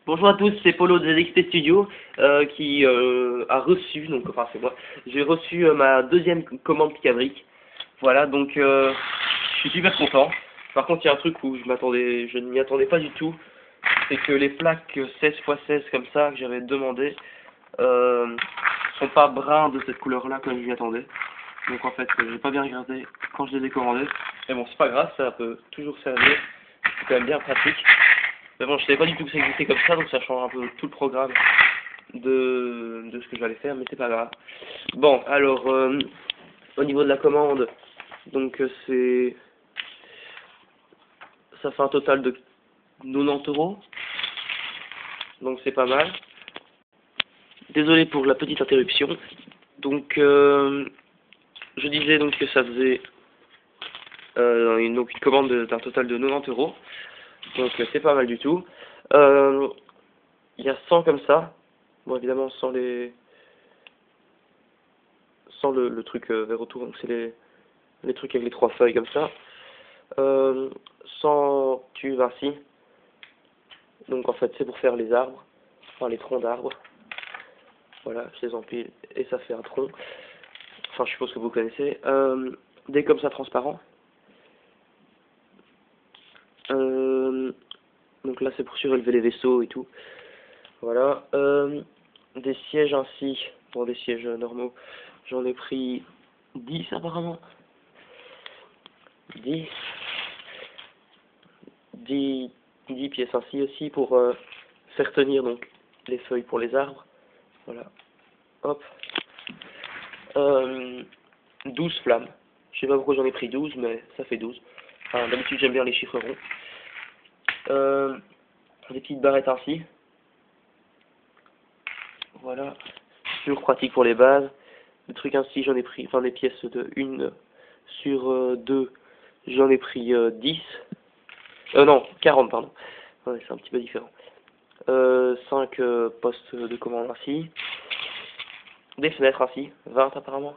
Bonjour à tous, c'est Polo de ZXT Studio qui a reçu, donc enfin c'est moi, j'ai reçu ma deuxième commande Picabrique. Voilà, donc je suis super content. Par contre, il y a un truc où je ne m'y attendais pas du tout, c'est que les plaques 16x16 comme ça que j'avais demandé sont pas bruns de cette couleur-là comme je m'y attendais. Donc en fait, j'ai pas bien regardé quand je les ai commandés. Mais bon, c'est pas grave, ça peut toujours servir. C'est quand même bien pratique. Mais bon, je savais pas du tout que ça existait comme ça, donc ça change un peu tout le programme de ce que j'allais faire, mais c'est pas grave. Bon, alors, au niveau de la commande, donc ça fait un total de 90 €, donc c'est pas mal. Désolé pour la petite interruption. Donc, je disais donc que ça faisait une commande d'un total de 90 €. Donc c'est pas mal du tout. Il y a 100 comme ça. Bon, évidemment sans le truc vers autour, donc c'est les trucs avec les 3 feuilles comme ça. 100 tubes ainsi. Donc en fait c'est pour faire les arbres, enfin les troncs d'arbres. Voilà, je les empile et ça fait un tronc. Enfin je suppose que vous connaissez. Des comme ça transparents. Donc là c'est pour surélever les vaisseaux et tout. Voilà. Des sièges ainsi, bon des sièges normaux, j'en ai pris 10 apparemment. 10 pièces ainsi aussi pour faire tenir donc les feuilles pour les arbres. Voilà. Hop. 12 flammes. Je sais pas pourquoi j'en ai pris 12, mais ça fait 12. Enfin, d'habitude j'aime bien les chiffres ronds. Des petites barrettes ainsi. Voilà. Toujours pratique pour les bases. Des trucs ainsi, j'en ai pris, enfin des pièces de 1 sur 2, j'en ai pris 10. Non, 40, pardon. Ouais, c'est un petit peu différent. 5 postes de commande ainsi. Des fenêtres ainsi, 20 apparemment.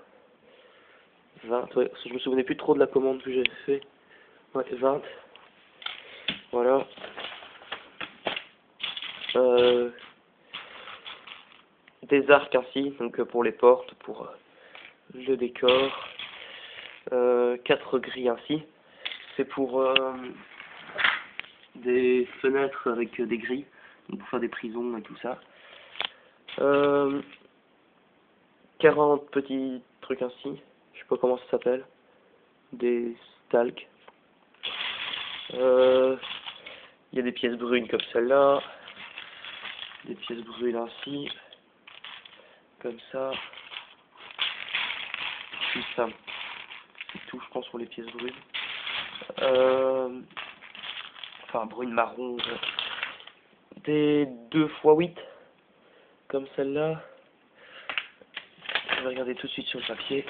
20, ouais, parce que je me souvenais plus trop de la commande que j'avais fait. Ouais, 20. Voilà. Des arcs ainsi, donc pour les portes, pour le décor. 4 grilles ainsi. C'est pour des fenêtres avec des grilles, donc pour faire des prisons et tout ça. 40 petits trucs ainsi, je sais pas comment ça s'appelle, des stalks. Il y a des pièces brunes comme celle-là, des pièces brunes ainsi, comme ça. Tout ça, c'est tout, je pense, pour les pièces brunes. Enfin, brune marron. Des 2x8, comme celle-là. Je vais regarder tout de suite sur le papier.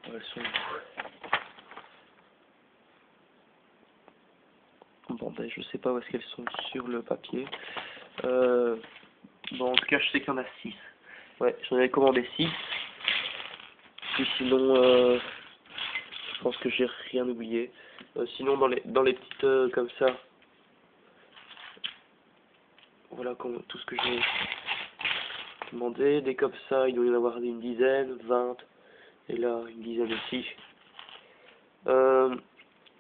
Elles sont où? Bon, ben, je sais pas où est-ce qu'elles sont sur le papier. Bon, en tout cas, je sais qu'il y en a 6. Ouais, j'en avais commandé 6. Puis sinon, je pense que j'ai rien oublié. Sinon, dans les petites comme ça, voilà tout ce que j'ai demandé. Des comme ça, il doit y en avoir une dizaine, 20, et là, une dizaine aussi.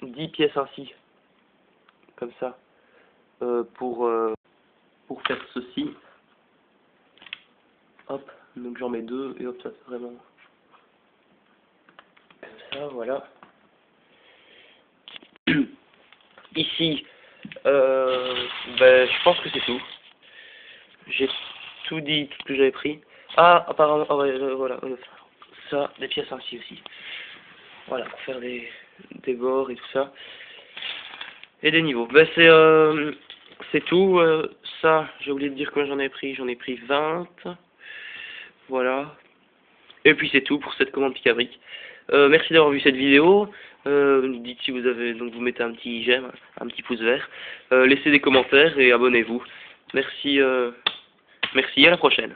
10 pièces ainsi, comme ça, pour faire ceci. Hop, donc j'en mets 2, et hop, ça c'est vraiment comme ça, voilà. Ici, ben, je pense que c'est tout. J'ai tout dit, tout ce que j'avais pris. Ah, apparemment, ah ouais, voilà, ça, des pièces ainsi aussi. Voilà, pour faire des bords et tout ça. Et des niveaux. Ben, c'est tout. Ça, j'ai oublié de dire combien j'en ai pris. J'en ai pris 20. Voilà. Et puis c'est tout pour cette commande Picabrique. Merci d'avoir vu cette vidéo. Dites si vous avez, donc vous mettez un petit j'aime, un petit pouce vert. Laissez des commentaires et abonnez-vous. Merci, merci, à la prochaine.